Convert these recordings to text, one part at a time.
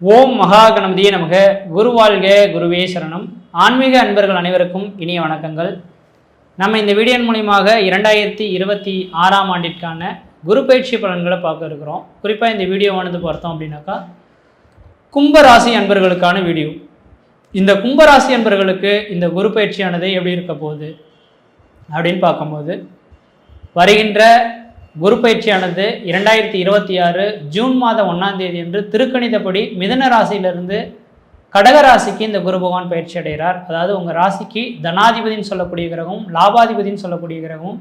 ஓம் மகா கணபதியே நமக. குருவாழ்க, குருவே சரணம். ஆன்மீக அன்பர்கள் அனைவருக்கும் இனிய வணக்கங்கள். நம்ம இந்த வீடியோ மூலியமாக 2026ஆம் ஆண்டிற்கான குரு பயிற்சி பலன்களை பார்க்க இருக்கிறோம். குறிப்பாக இந்த வீடியோவானது பார்த்தோம் அப்படின்னாக்கா கும்பராசி அன்பர்களுக்கான வீடியோ. இந்த கும்பராசி அன்பர்களுக்கு இந்த குரு பயிற்சியானது எப்படி இருக்க போகுது அப்படின்னு பார்க்கும்போது, வருகின்ற குரு பயிற்சியானது 2026 ஜூன் மாதம் 1ஆம் தேதி என்று திருக்கணிதப்படி மிதுன ராசியிலிருந்து கடகராசிக்கு இந்த குரு பகவான் பயிற்சி அடைகிறார். அதாவது உங்கள் ராசிக்கு தனாதிபதினு சொல்லக்கூடிய கிரகம், லாபாதிபதினு சொல்லக்கூடிய கிரகம்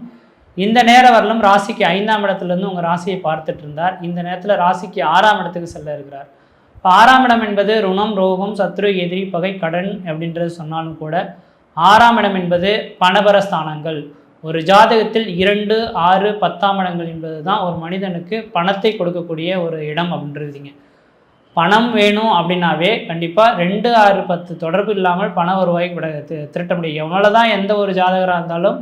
இந்த நேரம் வரலும் ராசிக்கு 5ஆம் இடத்துலேருந்து உங்கள் ராசியை பார்த்துட்டு இருந்தார். இந்த நேரத்தில் ராசிக்கு 6ஆம் இடத்துக்கு செல்ல இருக்கிறார். இப்போ 6ஆம் இடம் என்பது ருணம், ரோகம், சத்ரு, எதிரி, பகை, கடன் அப்படின்றது சொன்னாலும் கூட 6ஆம் இடம் என்பது பணபரஸ்தானங்கள். ஒரு ஜாதகத்தில் 2, 6, 10ஆம் இடங்கள் என்பது தான் ஒரு மனிதனுக்கு பணத்தை கொடுக்கக்கூடிய ஒரு இடம் அப்படின்றதுங்க. பணம் வேணும் அப்படின்னாவே கண்டிப்பாக 2, 6, 10 தொடர்பு இல்லாமல் பண வருவாய் திரட்ட முடியும். எவனால தான் எந்த ஒரு ஜாதகராக இருந்தாலும்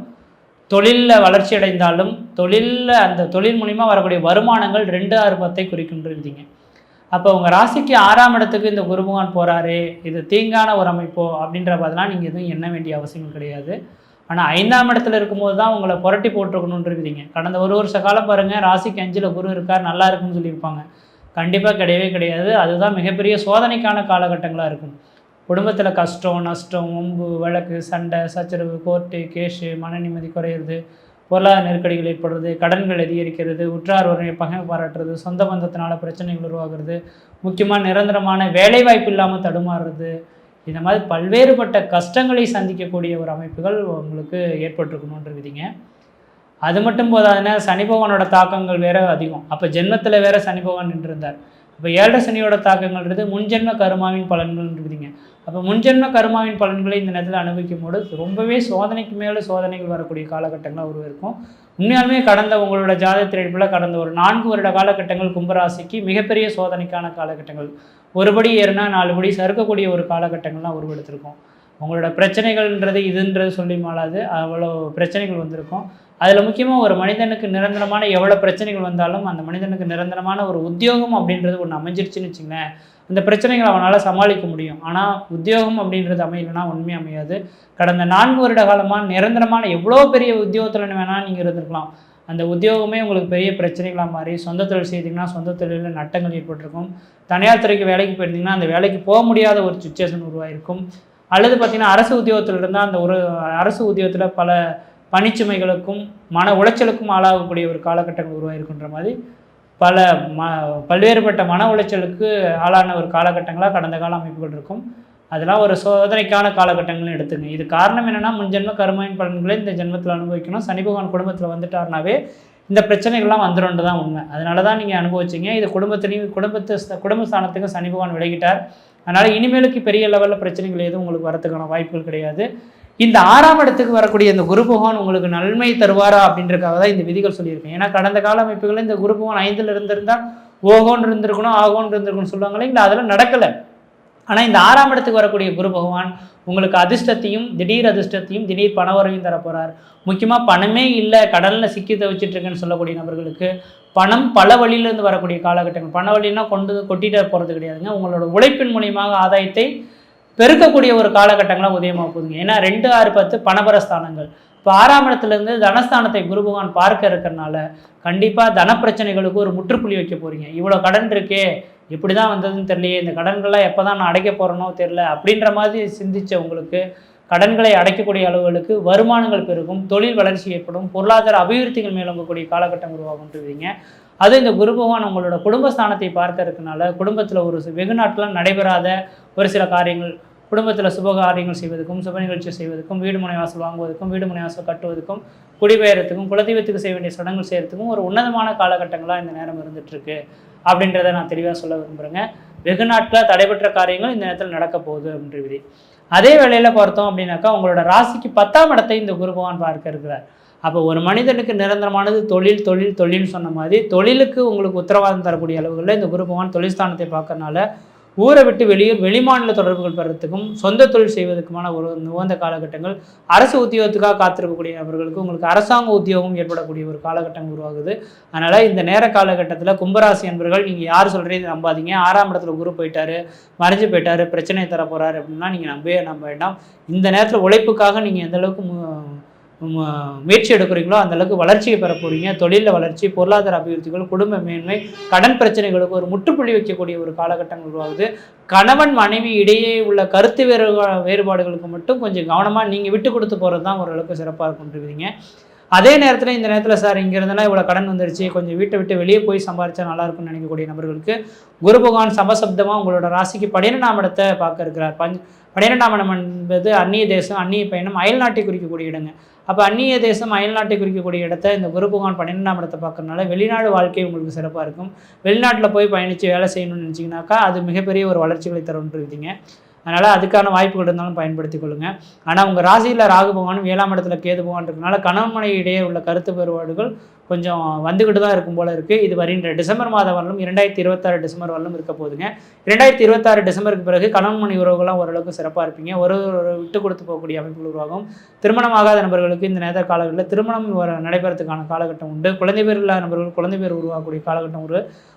தொழிலில் வளர்ச்சி அடைந்தாலும் தொழிலில் அந்த தொழில் மூலிமா வரக்கூடிய வருமானங்கள் 2, 6, 10 குறிக்கின்றதுங்க. அப்போ உங்கள் ராசிக்கு 6ஆம் இடத்துக்கு இந்த குரு பகவான் போகிறாரே, இது தீங்கான ஒரு அமைப்போ அப்படின்ற பார்த்தலாம் நீங்கள் எதுவும் எண்ண வேண்டிய அவசியம் கிடையாது. ஆனால் 5ஆம் இடத்துல இருக்கும்போது தான் உங்களை புரட்டி போட்டிருக்கணுன்னு இருக்குதுங்க. கடந்த ஒரு வருஷ காலம் பாருங்கள், ராசிக்கு 5ல் குரு இருக்கார், நல்லா இருக்குன்னு சொல்லியிருப்பாங்க. கண்டிப்பாக கிடையவே கிடையாது. அதுதான் மிகப்பெரிய சோதனைக்கான காலகட்டங்களாக இருக்கும். குடும்பத்தில் கஷ்டம், நஷ்டம், ஒம்பு, வழக்கு, சண்டை, சச்சரவு, கோர்ட்டு, கேஷு, மன நிம்மதி குறையிறது, பொருளாதார நெருக்கடிகள் ஏற்படுறது, கடன்கள் அதிகரிக்கிறது, உற்றார் உறவை பகை பாராட்டுறது, சொந்த பந்தத்தினால பிரச்சனைகள் உருவாகிறது, முக்கியமாக நிரந்தரமான வேலைவாய்ப்பு இல்லாமல் தடுமாறுறது, இந்த மாதிரி பல்வேறுபட்ட கஷ்டங்களை சந்திக்கக்கூடிய ஒரு அமைப்புகள் உங்களுக்கு ஏற்பட்டிருக்கணுன்றதுங்க. அது மட்டும் போதாதுன்னா சனி பகவானோட தாக்கங்கள் வேறு அதிகம். அப்போ ஜென்மத்தில் வேறு சனி பகவான் நின்றிருந்தார். இப்போ 7 சனியோட தாக்கங்கள்ன்றது முன்ஜென்ம கருமாவின் பலன்கள் இருக்குதுங்க. அப்போ முன்ஜென்ம கருமாவின் பலன்களை இந்த நேரத்தில் அனுபவிக்கும் போது ரொம்பவே சோதனைக்கு மேலே சோதனைகள் வரக்கூடிய காலகட்டங்களாக உருவாயிருக்கும். உண்மையாலுமே கடந்த உங்களோட ஜாதகத்தில் கடந்த ஒரு 4 வருட காலகட்டங்கள் கும்பராசிக்கு மிகப்பெரிய சோதனைக்கான காலகட்டங்கள். ஒருபடி ஏறுனா 4 படி சறுக்கக்கூடிய ஒரு காலகட்டங்கள்லாம் உருவெடுத்திருக்கும். உங்களோட பிரச்சனைகள்ன்றது இதுன்றது சொல்லி மாளாது, அவ்வளோ பிரச்சனைகள் வந்திருக்கும். அதில் முக்கியமாக ஒரு மனிதனுக்கு நிரந்தரமான எவ்வளோ பிரச்சனைகள் வந்தாலும் அந்த மனிதனுக்கு நிரந்தரமான ஒரு உத்தியோகம் அப்படின்றது ஒன்று அமைஞ்சிருச்சுன்னு வச்சுங்களேன், அந்த பிரச்சனைகளை அவனால் சமாளிக்க முடியும். ஆனால் உத்தியோகம் அப்படின்றது அமையலைன்னா உண்மை அமையாது. கடந்த 4 வருட காலமாக நிரந்தரமான எவ்வளோ பெரிய உத்தியோகத்தில் வேணால் நீங்கள் இருந்திருக்கலாம். அந்த உத்தியோகமே உங்களுக்கு பெரிய பிரச்சனைகளாக மாறி சொந்த தொழில் செய்திங்கன்னா சொந்த தொழிலில் நட்டங்கள் ஏற்பட்டிருக்கும். தனியார் துறைக்கு வேலைக்கு போயிருந்தீங்கன்னா அந்த வேலைக்கு போக முடியாத ஒரு சுச்சுவேஷன் உருவாயிருக்கும். அல்லது பார்த்திங்கன்னா அரசு உத்தியோகத்தில் இருந்தால் அந்த ஒரு அரசு உத்தியோகத்தில் பல பணிச்சுமைகளுக்கும் மன உளைச்சலுக்கும் ஆளாகக்கூடிய ஒரு காலகட்டங்கள் உருவாயிருக்குன்ற மாதிரி பல்வேறுபட்ட மன உளைச்சலுக்கு ஆளான ஒரு காலகட்டங்களாக கடந்த கால அமைப்புகள் இருக்கும். அதெல்லாம் ஒரு சோதனைக்கான காலகட்டங்கள்னு எடுத்துங்க. இது காரணம் என்னென்னா முன்ஜென்ம கருமாவின் பலன்களை இந்த ஜென்மத்தில் அனுபவிக்கணும். சனி பகவான் குடும்பத்தில் வந்துட்டார்னாவே இந்த பிரச்சனைகள்லாம் வந்துடும்னு தான் உண்மை. அதனால தான் நீங்கள் அனுபவிச்சிங்க. இது குடும்ப ஸ்தானத்துக்கு சனி பகவான் விலகிட்டார். அதனால் இனிமேலுக்கு பெரிய லெவலில் பிரச்சனைகள் எதுவும் உங்களுக்கு வரதுக்கான வாய்ப்புகள் கிடையாது. இந்த 6ஆம் இடத்துக்கு வரக்கூடிய இந்த குரு பகவான் உங்களுக்கு நன்மை தருவாரா அப்படின்றக்காக தான் இந்த விதிகள் சொல்லியிருக்கேன். ஏன்னா கடந்த கால அமைப்புகளில் இந்த குரு பகவான் 5ல் இருந்திருந்தால் ஓகோன்னு இருந்திருக்கணும், ஆகோன்னு இருந்திருக்கணும்னு சொல்லுவாங்களே, இல்லை அதெல்லாம் நடக்கலை. ஆனால் இந்த 6ஆம் இடத்துக்கு வரக்கூடிய குரு பகவான் உங்களுக்கு அதிர்ஷ்டத்தையும் திடீர் பணவரவையும் தரப்போகிறார். முக்கியமாக பணமே இல்லை, கடலில் சிக்கி தவிச்சிட்ருக்குன்னு சொல்லக்கூடிய நபர்களுக்கு பணம் பல வழியிலேருந்து வரக்கூடிய காலகட்டங்கள். பண வழின்னா கொட்டிட்டு போகிறது கிடையாதுங்க. உங்களோட உழைப்பின் மூலியமாக ஆதாயத்தை பெருக்கக்கூடிய ஒரு காலகட்டங்களாக உதயமாக போகுதுங்க. ஏன்னா 2, 6, 10 பணபரஸ்தானங்கள். இப்போ 6ஆம் இடத்துலேருந்து தனஸ்தானத்தை குரு பகவான் பார்க்க இருக்கிறனால கண்டிப்பாக தனப்பிரச்சனைகளுக்கு ஒரு முற்றுப்புள்ளி வைக்க போகிறீங்க. இவ்வளோ கடன் இருக்கே, எப்படி தான் வந்ததுன்னு தெரியலையே, இந்த கடன்கள்லாம் எப்போ தான் நான் அடைக்க போகிறேனோ தெரியல அப்படின்ற மாதிரி சிந்தித்த உங்களுக்கு கடன்களை அடைக்கக்கூடிய அளவுகளுக்கு வருமானங்கள் பெருகும், தொழில் வளர்ச்சி ஏற்படும், பொருளாதார அபிவிருத்திகள் மேலோங்கக்கூடிய காலகட்டம் உருவாகுன்றீங்க. அது இந்த குரு பகவான் உங்களோட குடும்பஸ்தானத்தை பார்க்க இருக்கனால குடும்பத்தில் ஒரு வெகு நாட்களாக நடைபெறாத ஒரு சில காரியங்கள், குடும்பத்தில் சுபகாரியங்கள் செய்வதற்கும், சுப நிகழ்ச்சி செய்வதற்கும், வீடு மனை வாசல் வாங்குவதற்கும், வீடு மனை வாசல் கட்டுவதற்கும், குடிபெயர்த்துக்கும், குலதெய்வத்துக்கு செய்ய வேண்டிய சடங்குகள் செய்கிறதுக்கும் ஒரு உன்னதமான காலகட்டங்களாக இந்த நேரம் இருந்துகிட்ருக்கு அப்படின்றத நான் தெளிவாக சொல்ல விரும்புகிறேங்க. வெகு நாட்களாக தடைபெற்ற காரியங்கள் இந்த நேரத்தில் நடக்க போகுது அப்படின்ற விதி. அதே வேளையில் பார்த்தோம் அப்படின்னாக்கா உங்களோட ராசிக்கு 10ஆம் இடத்தை இந்த குரு பகவான் பார்க்க இருக்கிறார். அப்போ ஒரு மனிதனுக்கு நிரந்தரமானது தொழில்னு சொன்ன மாதிரி தொழிலுக்கு உங்களுக்கு உத்தரவாதம் தரக்கூடிய அளவுகளில் இந்த குரு பகவான் தொழில் ஸ்தானத்தை பார்க்கறனால ஊரை விட்டு வெளிமாநில தொடர்புகள் பெறத்துக்கும் சொந்த தொழில் செய்வதற்குமான ஒரு உகந்த காலகட்டங்கள். அரசு உத்தியோகத்துக்காக காத்திருக்கக்கூடிய நபர்களுக்கு உங்களுக்கு அரசாங்க உத்தியோகம் ஏற்படக்கூடிய ஒரு காலகட்டம் உருவாகுது. அதனால் இந்த நேர காலகட்டத்தில் கும்பராசி என்பர்கள் நீங்கள் யார் சொல்கிறீங்க நம்பாதீங்க. 6ஆம் இடத்துல குரு போயிட்டாரு, மறைஞ்சு போயிட்டாரு, பிரச்சனையை தர போகிறாரு அப்படின்னா நீங்கள் நம்ப வேண்டாம். இந்த நேரத்தில் உழைப்புக்காக நீங்கள் எந்த அளவுக்கு முயற்சி எடுக்கிறீங்களோ அந்த அளவுக்கு வளர்ச்சியை பெற போகிறீங்க. தொழிலில் வளர்ச்சி, பொருளாதார அபிவிருத்திகள், குடும்ப மேன்மை, கடன் பிரச்சனைகளுக்கு ஒரு முற்றுப்புள்ளி வைக்கக்கூடிய ஒரு காலகட்டம் உருவாகுது. கணவன் மனைவி இடையே உள்ள கருத்து வேறுபாடுகளுக்கு மட்டும் கொஞ்சம் கவனமாக நீங்கள் விட்டு கொடுத்து போகிறது தான் ஓரளவுக்கு சிறப்பாக இருக்குன்றீங்க. அதே நேரத்தில் இந்த நேரத்தில் சார் இங்கே இருந்தெல்லாம் இவ்வளோ கடன் வந்துருச்சு, கொஞ்சம் வீட்டை விட்டு வெளியே போய் சம்பாதிச்சா நல்லா இருக்கும்னு நினைக்கக்கூடிய நபர்களுக்கு குரு பகவான் சமசப்தமாக உங்களோட ராசிக்கு 12ஆம் இடத்தை பார்க்க இருக்கிறார். 12ஆம் இடம் என்பது அந்நிய தேசம், அந்நிய பயணம், அயல்நாட்டை குறிக்கக்கூடிய இடங்க. அப்போ அந்நிய தேசம், அயல்நாட்டை குறிக்கக்கூடிய இடத்த இந்த குரு பகவான் 12ஆம் இடத்தை பார்க்கறதுனால வெளிநாடு வாழ்க்கை உங்களுக்கு சிறப்பாக இருக்கும். வெளிநாட்டில் போய் பயணித்து வேலை செய்யணும்னு நினச்சிங்கனாக்கா அது மிகப்பெரிய ஒரு வளர்ச்சிகளை தரும்ன்றீங்க. அதனால் அதுக்கான வாய்ப்புகள் இருந்தாலும் பயன்படுத்திக் கொள்ளுங்கள். ஆனால் உங்கள் ராசியில் ராகு பகவானும் 7ஆம் இடத்துல கேது பகவான் இருக்கிறதுனால கணவன் மனைவி இடையே உள்ள கருத்து வேறுபாடுகள் கொஞ்சம் வந்துக்கிட்டு தான் இருக்கும் போல இருக்குது. இது வருகின்ற டிசம்பர் மாதம் வரலும் 2026 டிசம்பர் வரலும் இருக்க போகுதுங்க. 2026 டிசம்பருக்கு பிறகு கணவன் மனைவி உறவுகள்லாம் ஓரளவுக்கு சிறப்பாக இருப்பீங்க. ஒரு விட்டு கொடுத்து போகக்கூடிய அமைப்புகள் உருவாகும். திருமணமாகாத நபர்களுக்கு இந்த நேர காலங்களில் திருமணம் நடைபெறத்துக்கான காலகட்டம் உண்டு. குழந்தை பேர் இல்லாத நபர்கள் குழந்தை பேர் உருவாகக்கூடிய காலகட்டம்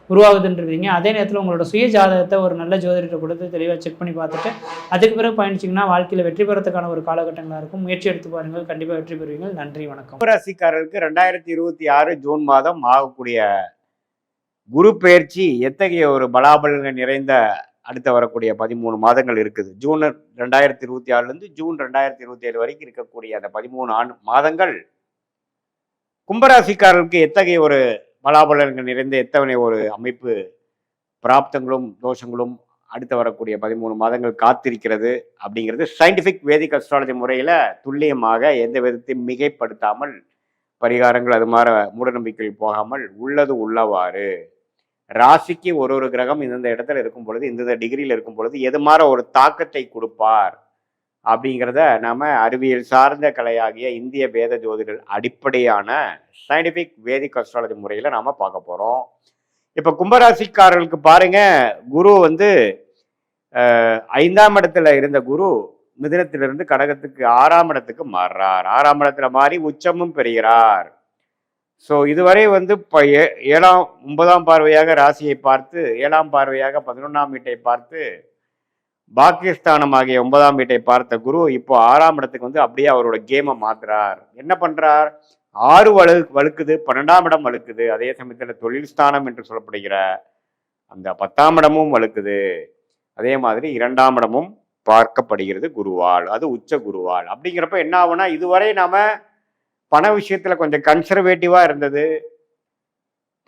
உருவாகுதுன்றீங்க. அதே நேரத்தில் உங்களோட சுய ஜாதகத்தை ஒரு நல்ல ஜோதிடத்தை கொடுத்து தெளிவாக செக் பண்ணி பார்த்துட்டு அதுக்கு பிறகு பயணிச்சிங்கன்னா வாழ்க்கையில் வெற்றி பெறத்துக்கான ஒரு காலகட்டங்களாக இருக்கும். முயற்சி எடுத்து பாருங்கள், கண்டிப்பாக வெற்றி பெறுவீங்கள். நன்றி, வணக்கம். கும்பராசிக்காரருக்கு 2026 ஜூன் மாதம் ஆகக்கூடிய குரு பெயர்ச்சி எத்தகைய ஒரு பலாபலங்கள் நிறைந்த அடுத்த வரக்கூடிய 13 மாதங்கள் இருக்குது. ஜூன் 2026 ஜூன் 2027 வரைக்கும் இருக்கக்கூடிய அந்த 13 மாதங்கள் கும்பராசிக்காரருக்கு எத்தகைய ஒரு பலாபலங்கள் நிறைந்த எத்தனை ஒரு அமைப்பு பிராப்தங்களும் தோஷங்களும் அடுத்து வரக்கூடிய 13 மாதங்கள் காத்திருக்கிறது அப்படிங்கிறது சயின்டிஃபிக் வேதிக் அஸ்ட்ராலஜி முறையில் துல்லியமாக எந்த விதத்தையும் மிகைப்படுத்தாமல் பரிகாரங்கள் அது மாதிரி மூடநம்பிக்கைகள் போகாமல் உள்ளது உள்ளவாறு ராசிக்கு ஒரு கிரகம் இந்தந்த இடத்துல இருக்கும் பொழுது இந்தந்த டிகிரியில் இருக்கும் பொழுது எது மாதிரி ஒரு தாக்கத்தை கொடுப்பார் அப்படிங்கிறத நாம அறிவியல் சார்ந்த கலையாகிய இந்திய வேத ஜோதிடர் அடிப்படையான சயின்டிஃபிக் வேதிக் அஸ்ட்ராலஜி முறையில் நாம பார்க்க போறோம். இப்போ கும்பராசிக்காரர்களுக்கு பாருங்க, குரு 5ஆம் இடத்துல இருந்த குரு மிதுனத்திலிருந்து கடகத்துக்கு 6ஆம் இடத்துக்கு மாறுறார். 6ஆம் இடத்துல மாறி உச்சமும் பெறுகிறார். ஸோ இதுவரை இப்போ 9ஆம் பார்வையாக ராசியை பார்த்து 7ஆம் பார்வையாக 11ஆம் வீட்டை பார்த்து பாகிஸ்தானம் ஆகிய 9ஆம் வீட்டை பார்த்த குரு இப்போ 6ஆம் இடத்துக்கு அப்படியே அவரோட கேமை மாத்துறார். என்ன பண்றார்? 6 வலுக்குது, 12ஆம் இடம் வலுக்குது. அதே சமயத்தில் தொழில் ஸ்தானம் என்று சொல்லப்படுகிற அந்த 10ஆம் இடமும் வலுக்குது. அதே மாதிரி 2ஆம் இடமும் பார்க்கப்படுகிறது குருவால், அது உச்ச குருவால். அப்படிங்கிறப்ப என்ன ஆகுனா, இதுவரை நாம பண விஷயத்துல கொஞ்சம் கன்சர்வேட்டிவா இருந்தது,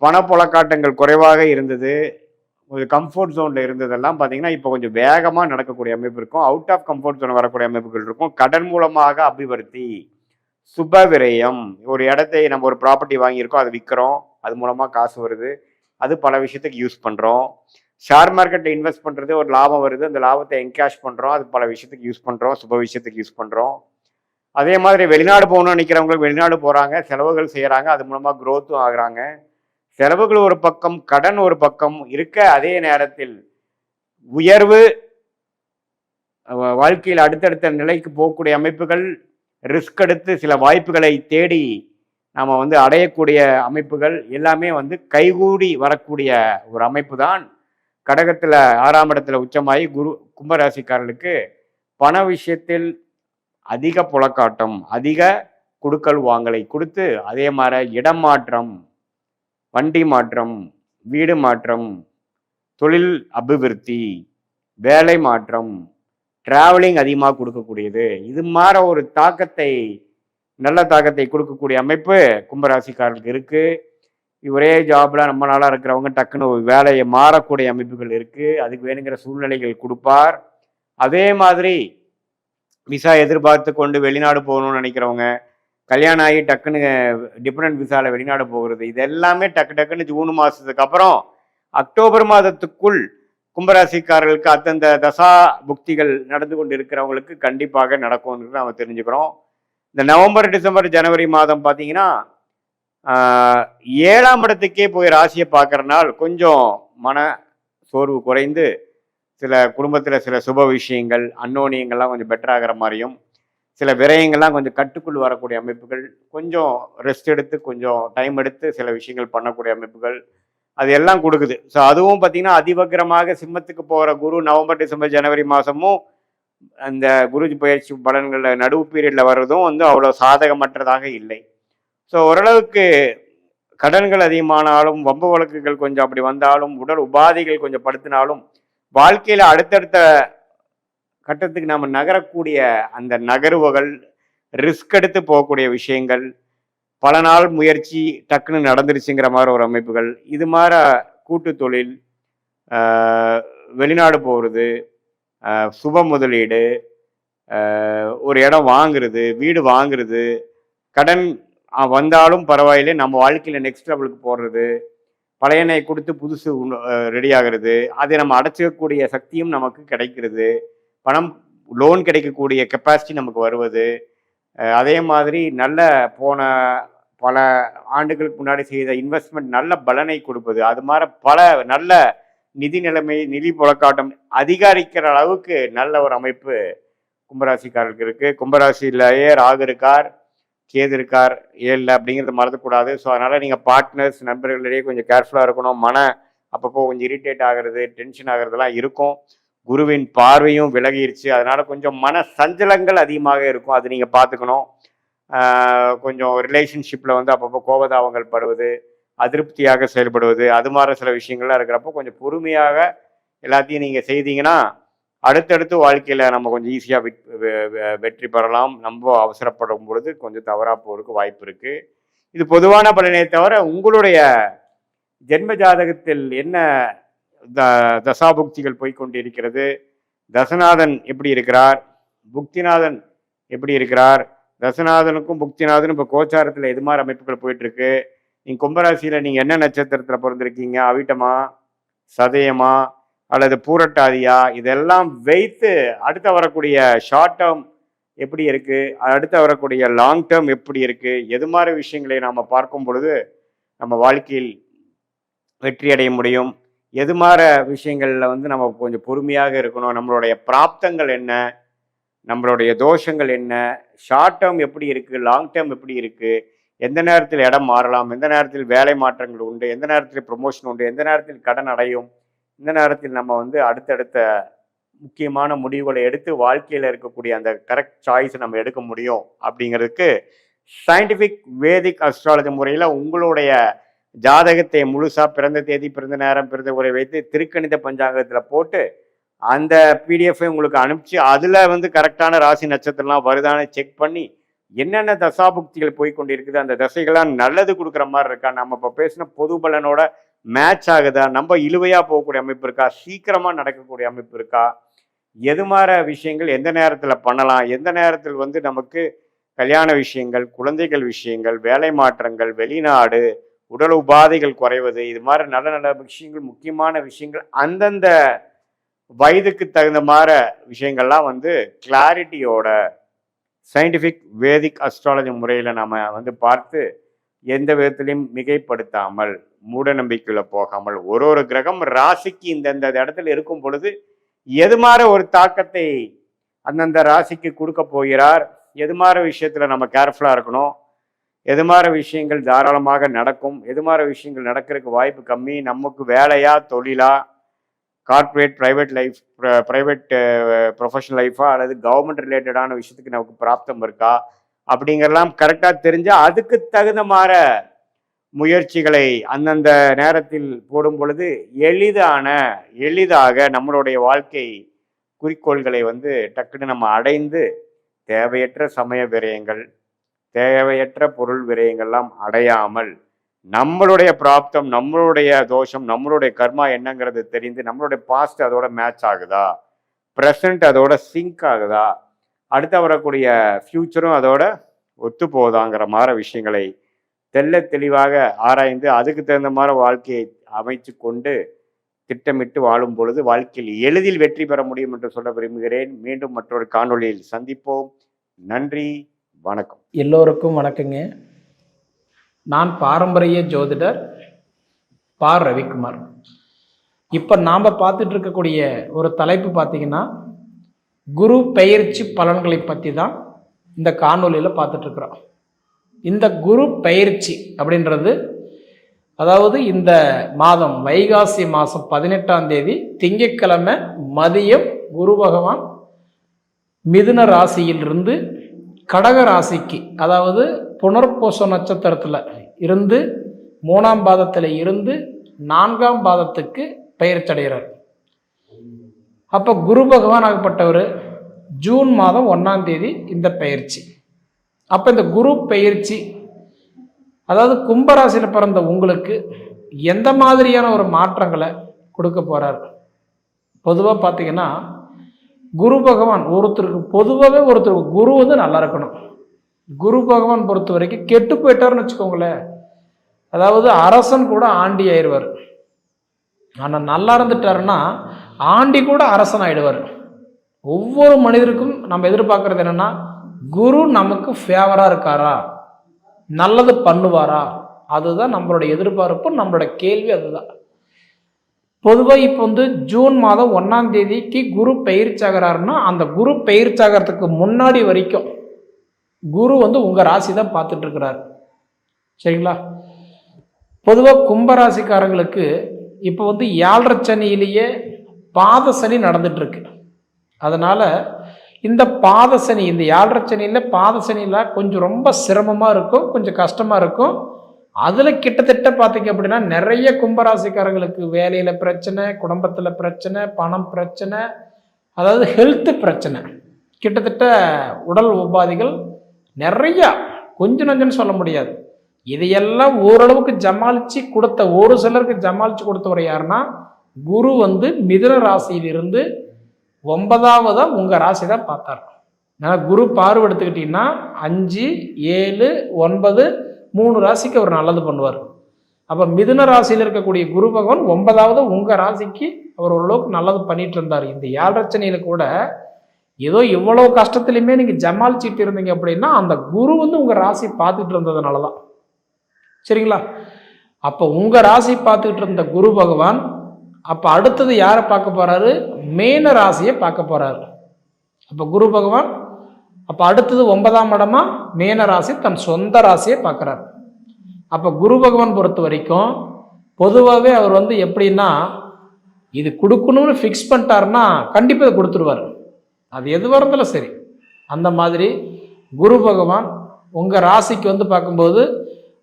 பணப்புழக்காட்டங்கள் குறைவாக இருந்தது, ஒரு கம்ஃபர்ட் ஜோன்ல இருந்ததெல்லாம் பார்த்தீங்கன்னா இப்போ கொஞ்சம் வேகமாக நடக்கக்கூடிய அமைப்பு இருக்கும். அவுட் ஆஃப் கம்ஃபர்ட் ஜோன் வரக்கூடிய அமைப்புகள் இருக்கும். கடன் மூலமாக அபிவிருத்தி, சுப விரயம். ஒரு இடத்தை நம்ம ஒரு ப்ராப்பர்ட்டி வாங்கியிருக்கோம், அதை விற்கிறோம், அது மூலமாக காசு வருது, அது பல விஷயத்துக்கு யூஸ் பண்ணுறோம். ஷேர் மார்க்கெட்டில் இன்வெஸ்ட் பண்ணுறது, ஒரு லாபம் வருது, அந்த லாபத்தை என்கேஷ் பண்ணுறோம், அது பல விஷயத்துக்கு யூஸ் பண்ணுறோம், சுப விஷயத்துக்கு யூஸ் பண்ணுறோம். அதே மாதிரி வெளிநாடு போகணும்னு நினைக்கிறவங்களுக்கு வெளிநாடு போகிறாங்க, செலவுகள் செய்கிறாங்க, அது மூலமாக க்ரோத்தும் ஆகுறாங்க. செலவுகள் ஒரு பக்கம், கடன் ஒரு பக்கம் இருக்க, அதே நேரத்தில் உயர்வு, வாழ்க்கையில் அடுத்தடுத்த நிலைக்கு போகக்கூடிய அமைப்புகள், ரிஸ்க் எடுத்து சில வாய்ப்புகளை தேடி நாம் அடையக்கூடிய அமைப்புகள் எல்லாமே கைகூடி வரக்கூடிய ஒரு அமைப்பு தான். கடகத்தில் 6ஆம் இடத்துல உச்சமாகி குரு கும்பராசிக்காரர்களுக்கு பண விஷயத்தில் அதிக புழக்காட்டம், அதிக கொடுக்கல் வாங்கலை கொடுத்து, அதே மாதிரி இடம் மாற்றம், வண்டி மாற்றம், வீடு மாற்றம், தொழில் அபிவிருத்தி, வேலை மாற்றம், டிராவலிங் அதிகமாக கொடுக்கக்கூடியது, இது மாதிரி ஒரு தாக்கத்தை, நல்ல தாக்கத்தை கொடுக்கக்கூடிய அமைப்பு கும்பராசிக்காரர்களுக்கு இருக்கு. ஒரே ஜாப்ல ரொம்ப நாளாக இருக்கிறவங்க டக்குன்னு வேலையை மாறக்கூடிய அமைப்புகள் இருக்கு. அதுக்கு வேணுங்கிற சூழ்நிலைகள் கொடுப்பார். அதே மாதிரி விசா எதிர்பார்த்து கொண்டு வெளிநாடு போகணும்னு நினைக்கிறவங்க, கல்யாணம் ஆகி டக்குன்னு டிபெண்டன்ட் விசாவில் வெளிநாடு போகிறது, இது எல்லாமே டக்குன்னு ஜூன் மாதத்துக்கு அப்புறம் அக்டோபர் மாதத்துக்குள் கும்பராசிக்காரர்களுக்கு அந்தந்த தசா புக்திகள் நடந்து கொண்டு இருக்கிறவங்களுக்கு கண்டிப்பாக நடக்கும்னு நம்ம தெரிஞ்சுக்கிறோம். இந்த நவம்பர், டிசம்பர், ஜனவரி மாதம் பார்த்தீங்கன்னா 7ஆம் இடத்துக்கே போய் ராசியை பார்க்கறனால கொஞ்சம் மன சோர்வு குறைந்து சில குடும்பத்தில் சில சுப விஷயங்கள் அன்னோனியங்கள்லாம் கொஞ்சம் பெட்டர் ஆகிற மாதிரியும், சில விரயங்கள்லாம் கொஞ்சம் கட்டுக்குள் வரக்கூடிய அமைப்புகள், கொஞ்சம் ரெஸ்ட் எடுத்து கொஞ்சம் டைம் எடுத்து சில விஷயங்கள் பண்ணக்கூடிய அமைப்புகள் அது எல்லாம் கொடுக்குது. ஸோ அதுவும் பார்த்தீங்கன்னா அதிவக்ரமாக சிம்மத்துக்கு போகிற குரு நவம்பர் டிசம்பர் ஜனவரி மாதமும் அந்த குருஜி பயிற்சி பலன்களில் நடுவு பீரியடில் வர்றதும் வந்து அவ்வளோ சாதகமற்றதாக இல்லை. ஸோ ஓரளவுக்கு கடன்கள் அதிகமானாலும், வம்பு வழக்குகள் கொஞ்சம் அப்படி வந்தாலும், உடல் உபாதைகள் கொஞ்சம் படுத்தினாலும், வாழ்க்கையில் அடுத்தடுத்த கட்டத்துக்கு நாம் நகரக்கூடிய அந்த நகர்வுகள், ரிஸ்க் எடுத்து போகக்கூடிய விஷயங்கள், பல நாள் முயற்சி டக்குன்னு நடந்துருச்சுங்கிற மாதிரி ஒரு அமைப்புகள், இது மாதிரி கூட்டு தொழில், வெளிநாடு போகிறது, சுப முதலீடு, ஒரு இடம் வாங்குறது, வீடு வாங்குறது, கடன் வந்தாலும் பரவாயில்லை நம்ம வாழ்க்கையில் நெக்ஸ்ட் லெவலுக்கு போடுறது, பழையனை கொடுத்து புதுசு ரெடி ஆகிறது, அதை நம்ம அடைச்சிக்கக்கூடிய சக்தியும் நமக்கு கிடைக்கிறது, பணம் லோன் கிடைக்கக்கூடிய கெப்பாசிட்டி நமக்கு வருவது, அதே மாதிரி நல்ல போன பல ஆண்டுகளுக்கு முன்னாடி செய்த இன்வெஸ்ட்மெண்ட் நல்ல பலனை கொடுப்பது, அது மாதிரி பல நல்ல நிதி நிலைமை நிதி புழக்காட்டம் அதிகரிக்கிற அளவுக்கு நல்ல ஒரு அமைப்பு கும்பராசிக்காரர்களுக்கு இருக்கு. கும்பராசியிலேயே ராகு இருக்கார், கேது இருக்கார் 7 அப்படிங்கிறத மறந்துக்கூடாது. ஸோ அதனால நீங்கள் பார்ட்னர்ஸ் நண்பர்களிடையே கொஞ்சம் கேர்ஃபுல்லாக இருக்கணும். அப்பப்போ கொஞ்சம் இரிட்டேட் ஆகிறது, டென்ஷன் ஆகிறதுலாம் இருக்கும். குருவின் பார்வையும் விலகிருச்சு, அதனால கொஞ்சம் மன சஞ்சலங்கள் அதிகமாக இருக்கும், அது நீங்கள் பார்த்துக்கணும். கொஞ்சம் ரிலேஷன்ஷிப்பில் வந்து அப்பப்போ கோபதாபங்கள் படுவது, அதிருப்தியாக செயல்படுவது, அது மாதிரி சில விஷயங்கள்லாம் இருக்கிறப்போ கொஞ்சம் பொறுமையாக எல்லாத்தையும் நீங்கள் செய்தீங்கன்னா அடுத்தடுத்து வாழ்க்கையில் நம்ம கொஞ்சம் ஈஸியாக வெற்றி பெறலாம். நம்ம அவசரப்படும் பொழுது கொஞ்சம் தவறாக போகிறதுக்கு வாய்ப்பு இருக்குது. இது பொதுவான பலனை தவிர உங்களுடைய ஜென்ம ஜாதகத்தில் என்ன தசாபுக்திகள் போய்கொண்டிருக்கிறது, தசநாதன் எப்படி இருக்கிறார், புக்திநாதன் எப்படி இருக்கிறார், தசநாதனுக்கும் புக்திநாதனும் இப்போ கோச்சாரத்தில் எது மாதிரி அமைப்புகள் போயிட்டுருக்கு, நீங்கள் கும்பராசியில் நீங்கள் என்ன நட்சத்திரத்தில் பிறந்திருக்கீங்க, அவிட்டமா சதயமா அல்லது பூரட்டாதியா, இதெல்லாம் வைத்து அடுத்த வரக்கூடிய ஷார்ட் டேர்ம் எப்படி இருக்குது, அடுத்த வரக்கூடிய லாங் டேர்ம் எப்படி இருக்குது, எது மாதிரி விஷயங்களை நாம் பார்க்கும் பொழுது நம்ம வாழ்க்கையில் வெற்றி அடைய முடியும், எது மாதிரி விஷயங்களில் வந்து நம்ம கொஞ்சம் பொறுமையாக இருக்கணும், நம்மளுடைய பிராப்தங்கள் என்ன, நம்மளுடைய தோஷங்கள் என்ன, ஷார்ட் டேர்ம் எப்படி இருக்குது, லாங் டேர்ம் எப்படி இருக்குது, எந்த நேரத்தில் இடம் மாறலாம், எந்த நேரத்தில் வேலை மாற்றங்கள் உண்டு, எந்த நேரத்தில் ப்ரொமோஷன் உண்டு, எந்த நேரத்தில் கடன் அடையும், இந்த நேரத்தில் நம்ம வந்து அடுத்தடுத்த முக்கியமான முடிவுகளை எடுத்து வாழ்க்கையில் இருக்கக்கூடிய அந்த கரெக்ட் சாய்ஸை நம்ம எடுக்க முடியும் அப்படிங்கிறதுக்கு சயின்டிஃபிக் வேதிக் அஸ்ட்ராலஜி முறையில் உங்களுடைய ஜாதகத்தை முழுசாக பிறந்த தேதி, பிறந்த நேரம், பிறந்த உரை வைத்து திருக்கணித பஞ்சாங்கத்தில் போட்டு அந்த பிடிஎஃபை உங்களுக்கு அனுப்பிச்சு அதில் வந்து கரெக்டான ராசி நட்சத்திரம்லாம் வருதானே செக் பண்ணி என்னென்ன தசாபுக்திகள் போய்கொண்டிருக்குது, அந்த தசைகள்லாம் நல்லது கொடுக்குற மாதிரி இருக்கா, நம்ம இப்போ பேசின பொது பலனோட மேட்ச் ஆகுதா, நம்ம இழுவையாக போகக்கூடிய அமைப்பு இருக்கா, சீக்கிரமாக நடக்கக்கூடிய அமைப்பு இருக்கா, எது மாதிரி விஷயங்கள் எந்த நேரத்தில் பண்ணலாம், எந்த நேரத்தில் வந்து நமக்கு கல்யாண விஷயங்கள், குழந்தைகள் விஷயங்கள், வேலை மாற்றங்கள், வெளிநாடு, உடல் உபாதைகள் குறைவது, இது மாதிரி நல்ல நல்ல விஷயங்கள், முக்கியமான விஷயங்கள் அந்தந்த வயதுக்கு தகுந்த மாதிரி விஷயங்கள்லாம் வந்து கிளாரிட்டியோட சயின்டிஃபிக் வேதிக் அஸ்ட்ராலஜி முறையில் நாம் வந்து பார்த்து எந்த விதத்திலையும் மிகைப்படுத்தாமல் மூட நம்பிக்கையில் போகாமல் ஒரு கிரகம் ராசிக்கு இந்தந்த இடத்துல இருக்கும் பொழுது எது மாதிரி ஒரு தாக்கத்தை அந்தந்த ராசிக்கு கொடுக்க போகிறார், எது மாதிரி விஷயத்தில் நம்ம கேர்ஃபுல்லாக இருக்கணும், எது மாதிரி விஷயங்கள் தாராளமாக நடக்கும், எது மாதிரி விஷயங்கள் நடக்கிறதுக்கு வாய்ப்பு கம்மி, நமக்கு வேலையா தொழிலா, corporate private life, private professional லைஃபா அல்லது கவர்மெண்ட் ரிலேட்டடான விஷயத்துக்கு நமக்கு பிராப்தம் இருக்கா அப்படிங்கிறலாம் கரெக்டாக தெரிஞ்சால் அதுக்கு தகுந்த மாதிரி முயற்சிகளை அந்தந்த நேரத்தில் போடும் பொழுது எளிதாக நம்மளுடைய வாழ்க்கை குறிக்கோள்களை வந்து டக்குன்னு நம்ம அடைந்து தேவையற்ற சமய விரயங்கள், தேவையற்ற பொருள் விரயங்கள்லாம் அடையாமல் நம்மளுடைய பிராப்தம், நம்மளுடைய தோஷம், நம்மளுடைய கர்மா என்னங்கிறது தெரிந்து நம்மளுடைய பாஸ்ட் அதோட மேட்ச் ஆகுதா, ப்ரெசண்ட் அதோட சிங்க் ஆகுதா, அடுத்த வரக்கூடிய ஃப்யூச்சரும் அதோட ஒத்து போதாங்கிற மாதிரி விஷயங்களை தெல்ல தெளிவாக ஆராய்ந்து அதுக்கு தகுந்த மாதிரி வாழ்க்கையை அமைச்சு கொண்டு திட்டமிட்டு வாழும் பொழுது வாழ்க்கையில் எளிதில் வெற்றி பெற முடியும் என்று சொல்ல விரும்புகிறேன். மீண்டும் மற்றொரு காணொளியில் சந்திப்போம். நன்றி, வணக்கம். எல்லோருக்கும் வணக்கங்க. நான் பாரம்பரிய ஜோதிடர் பா. ரவிக்குமார். இப்போ நாம் பார்த்துட்டு இருக்கக்கூடிய ஒரு தலைப்பு பார்த்திங்கன்னா குரு பெயர்ச்சி பலன்களை பற்றி தான் இந்த காணொலியில் பார்த்துட்ருக்குறோம். இந்த குரு பெயர்ச்சி அப்படின்றது அதாவது இந்த மாதம் வைகாசி மாதம் 18ஆம் தேதி திங்கட்கிழமை மதியம் குரு பகவான் மிதுன ராசியிலிருந்து கடக ராசிக்கு, அதாவது புனர்பூச நட்சத்திரத்தில் இருந்து 3ஆம் பாதத்தில் இருந்து 4ஆம் பாதத்துக்கு பெயர்ச்சடைகிறார். அப்போ குரு பகவான் ஆகப்பட்டவர் ஜூன் மாதம் 1ஆம் தேதி இந்த பெயர்ச்சி. அப்போ இந்த குரு பெயர்ச்சி அதாவது கும்பராசியில் பிறந்த உங்களுக்கு எந்த மாதிரியான ஒரு மாற்றங்களை கொடுக்க போகிறார்? பொதுவாக பார்த்தீங்கன்னா குரு பகவான் ஒருத்தருக்கு குரு வந்து நல்லா இருக்கணும். குரு பகவான் பொறுத்த வரைக்கும் கெட்டு போயிட்டார்னு வச்சுக்கோங்களேன், அதாவது அரசன் கூட ஆண்டி ஆயிடுவார். ஆனால் நல்லா இருந்துட்டாருன்னா ஆண்டி கூட அரசன் ஆயிடுவார். ஒவ்வொரு மனிதருக்கும் நம்ம எதிர்பார்க்கறது என்னன்னா, குரு நமக்கு ஃபேவராக இருக்காரா, நல்லது பண்ணுவாரா, அதுதான் நம்மளுடைய எதிர்பார்ப்பு, நம்மளோட கேள்வி அதுதான். பொதுவாக இப்போ வந்து ஜூன் மாதம் 1ஆம் தேதிக்கு குரு பெயர்ச்சாகிறாருன்னா அந்த குரு பெயர்ச்சாகிறதுக்கு முன்னாடி வரைக்கும் குரு வந்து உங்கள் ராசி தான் பார்த்துட்டு இருக்கிறார். சரிங்களா? பொதுவாக கும்பராசிக்காரங்களுக்கு இப்போ வந்து 7.5 சனியிலேயே பாத சனி நடந்துட்டுருக்கு. அதனால் இந்த பாத சனி, இந்த 7.5 சனியில் பாத சனியில் கொஞ்சம் ரொம்ப சிரமமாக இருக்கும், கொஞ்சம் கஷ்டமாக இருக்கும். அதில் கிட்டத்தட்ட பார்த்தீங்க அப்படின்னா நிறைய கும்பராசிக்காரங்களுக்கு வேலையில் பிரச்சனை, குடும்பத்தில் பிரச்சனை, பணம் பிரச்சனை, அதாவது ஹெல்த்து பிரச்சனை, கிட்டத்தட்ட உடல் உபாதைகள் நிறையா, கொஞ்சம் நஞ்சன்னு சொல்ல முடியாது. இதையெல்லாம் ஓரளவுக்கு ஜமாளித்து கொடுத்த, ஒரு சிலருக்கு ஜமாளித்து கொடுத்தவர் யாருன்னா குரு வந்து மிதுன ராசியிலிருந்து 9ஆவதாக உங்கள் ராசி தான் பார்த்தார். குரு பார்வை எடுத்துக்கிட்டிங்கன்னா 5, 7, 9 3 ராசிக்கு அவர் நல்லது பண்ணுவார். அப்போ மிதுன ராசியில் இருக்கக்கூடிய குரு பகவான் 9ஆவது உங்கள் ராசிக்கு அவர் ஓரளவுக்கு நல்லது பண்ணிட்டு இருந்தார். இந்த 7.5 சனியில் கூட ஏதோ இவ்வளோ கஷ்டத்துலையுமே நீங்கள் ஜமாளிச்சிட்டு இருந்தீங்க அப்படின்னா அந்த குரு வந்து உங்கள் ராசி பார்த்துட்டு இருந்ததுனால தான். சரிங்களா? அப்போ உங்கள் ராசி பார்த்துக்கிட்டு இருந்த குரு பகவான் அப்போ அடுத்தது யாரை பார்க்க போகிறாரு? மேன ராசியை பார்க்க போகிறாரு. அப்போ குரு பகவான் அப்போ அடுத்தது 9ஆம் இடமா மேன ராசி தன் சொந்த ராசியை பார்க்குறார். அப்போ குரு பகவான் பொறுத்த வரைக்கும் பொதுவாகவே அவர் வந்து எப்படின்னா, இது கொடுக்கணும்னு ஃபிக்ஸ் பண்ணிட்டாருன்னா கண்டிப்பாக இதை கொடுத்துருவார். அது எதுவாக இருந்தாலும் சரி. அந்த மாதிரி குரு பகவான் உங்கள் ராசிக்கு வந்து பார்க்கும்போது,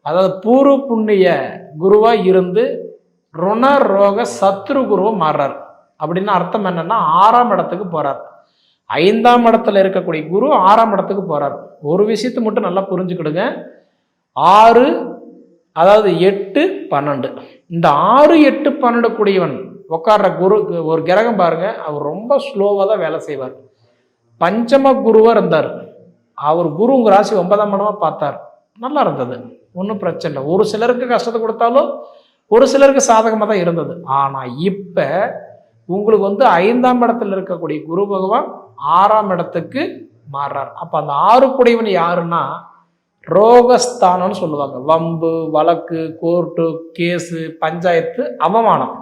அதாவது பூர்வ புண்ணிய குருவாக இருந்து ருண ரோக சத்ரு குருவை மாறுறார். அப்படின்னா அர்த்தம் என்னன்னா 6ஆம் இடத்துக்கு போகிறார். 5ஆம் இடத்துல இருக்கக்கூடிய குரு 6ஆம் இடத்துக்கு போகிறார். ஒரு விஷயத்தை மட்டும் நல்லா புரிஞ்சுக்கிடுங்க. 6, அதாவது 8, 12, இந்த 6, 8, 12 கூடியவன் உட்கார்ற குரு ஒரு கிரகம் பாருங்க, அவர் ரொம்ப ஸ்லோவாக தான் வேலை செய்வார். பஞ்சம குருவாக இருந்தார். அவர் குரு உங்கள் ராசி 9ஆம் இடமா பார்த்தார். நல்லா இருந்தது, ஒன்றும் பிரச்சனை இல்லை. ஒரு சிலருக்கு கஷ்டத்தை கொடுத்தாலும் ஒரு சிலருக்கு சாதகமாக தான் இருந்தது. ஆனால் இப்போ உங்களுக்கு வந்து 5ஆம் இடத்துல இருக்கக்கூடிய குரு பகவான் 6ஆம் இடத்துக்கு மாறுறார். அப்போ அந்த 6 கூடியவன் யாருன்னா ரோகஸ்தானம்னு சொல்லுவாங்க. வம்பு, வழக்கு, கோர்ட்டு, கேஸு, பஞ்சாயத்து, அவமானம்.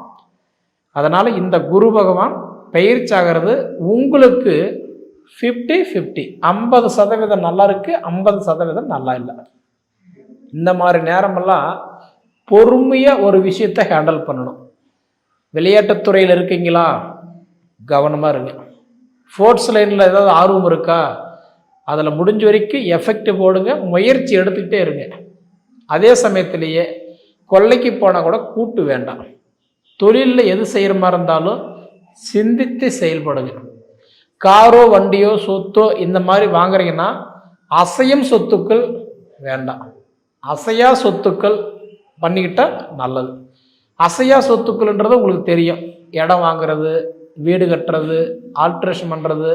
அதனால் இந்த குரு பகவான் பெயர்ச்சாகிறது உங்களுக்கு 50-50, 50% நல்லா இருக்கு, 50% நல்லா இல்லை. இந்த மாதிரி நேரமெல்லாம் பொறுமையாக ஒரு விஷயத்தை ஹேண்டில் பண்ணணும். விளையாட்டுத்துறையில் இருக்கீங்களா, கவனமாக இருங்க. ஸ்போர்ட்ஸ் லைனில் ஏதாவது ஆர்வம் இருக்கா, அதில் முடிஞ்ச வரைக்கும் எஃபெக்ட் போடுங்க, முயற்சி எடுத்துக்கிட்டே இருங்க. அதே சமயத்திலேயே கொள்ளைக்கு போனால் கூட கூட்டு வேண்டாம். தொழிலில் எது செய்கிற மாதிரி இருந்தாலும் சிந்தித்து செயல்படுங்க. காரோ வண்டியோ சொத்தோ இந்த மாதிரி வாங்குறீங்கன்னா அசையும் சொத்துக்கள் வேண்டாம், அசையா சொத்துக்கள் பண்ணிக்கிட்டால் நல்லது. அசையா சொத்துக்கள்ன்றது உங்களுக்கு தெரியும். இடம் வாங்குறது, வீடு கட்டுறது, ஆல்ட்ரேஷன் பண்ணுறது,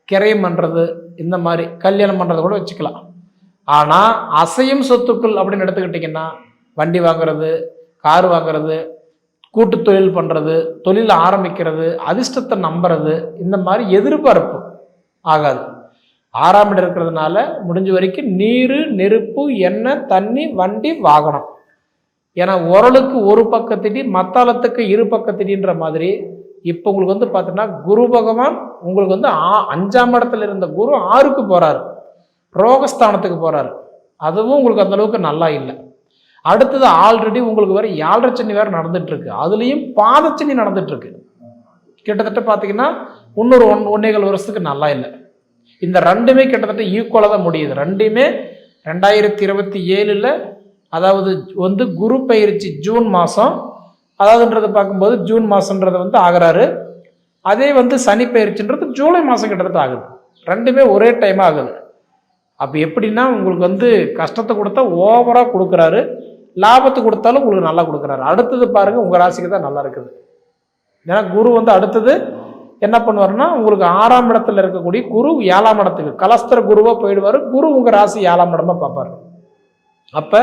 கிரையம் பண்ணுறது, இந்த மாதிரி கல்யாணம் பண்ணுறது கூட வச்சுக்கலாம். ஆனால் அசையும் சொத்துக்கள் அப்படின்னு எடுத்துக்கிட்டிங்கன்னா வண்டி வாங்குறது, கார் வாங்குறது, கூட்டு தொழில் பண்ணுறது, தொழில் ஆரம்பிக்கிறது, அதிர்ஷ்டத்தை நம்புறது, இந்த மாதிரி எதிர்பார்ப்பு ஆகாது. 6ஆம் இடம் இருக்கிறதுனால முடிஞ்ச வரைக்கும் நீர், நெருப்பு, எண்ணெய், தண்ணி, வண்டி, வாகனம் ஏன்னா உரலுக்கு ஒரு பக்கத்திடி மத்தாளத்துக்கு இரு பக்கத்திடின்ற மாதிரி இப்போ உங்களுக்கு வந்து பார்த்தீங்கன்னா குரு பகவான் உங்களுக்கு வந்து 5ஆம் இடத்துல இருந்த குரு 6க்கு போறாரு, ரோகஸ்தானத்துக்கு போறாரு. அதுவும் உங்களுக்கு அந்த அளவுக்கு நல்லா இல்லை. அடுத்தது ஆல்ரெடி உங்களுக்கு வேற 7.5 சனி வேற நடந்துட்டு இருக்கு, அதுலேயும் பாதச்சனி நடந்துட்டு இருக்கு. கிட்டத்தட்ட பார்த்தீங்கன்னா இன்னொரு 1.25 வருஷத்துக்கு நல்லா இல்லை. இந்த ரெண்டுமே கிட்டத்தட்ட ஈக்குவலாக தான் முடியுது. ரெண்டுமே 2027 அதாவது வந்து குரு பயிற்சி ஜூன் மாதம், அதாவதுன்றது பார்க்கும்போது ஜூன் மாதம்ன்றது வந்து ஆகிறாரு. அதே வந்து சனி பயிற்சின்றது ஜூலை மாதம் கிட்டத்தட்ட ஆகுது. ரெண்டுமே ஒரே டைமாக ஆகுது. அப்போ எப்படின்னா உங்களுக்கு வந்து கஷ்டத்தை கொடுத்தா ஓவராக கொடுக்குறாரு, லாபத்தை கொடுத்தாலும் உங்களுக்கு நல்லா கொடுக்குறாரு. அடுத்தது பாருங்கள் உங்கள் ராசிக்கு தான் நல்லா இருக்குது. ஏன்னா குரு வந்து அடுத்தது என்ன பண்ணுவாருன்னா உங்களுக்கு 6ஆம் இடத்துல இருக்கக்கூடிய குரு 7ஆம் இடத்துக்கு கலஸ்தர குருவாக போயிடுவார். குரு உங்கள் ராசி 7ஆம் இடமா பார்ப்பார். அப்போ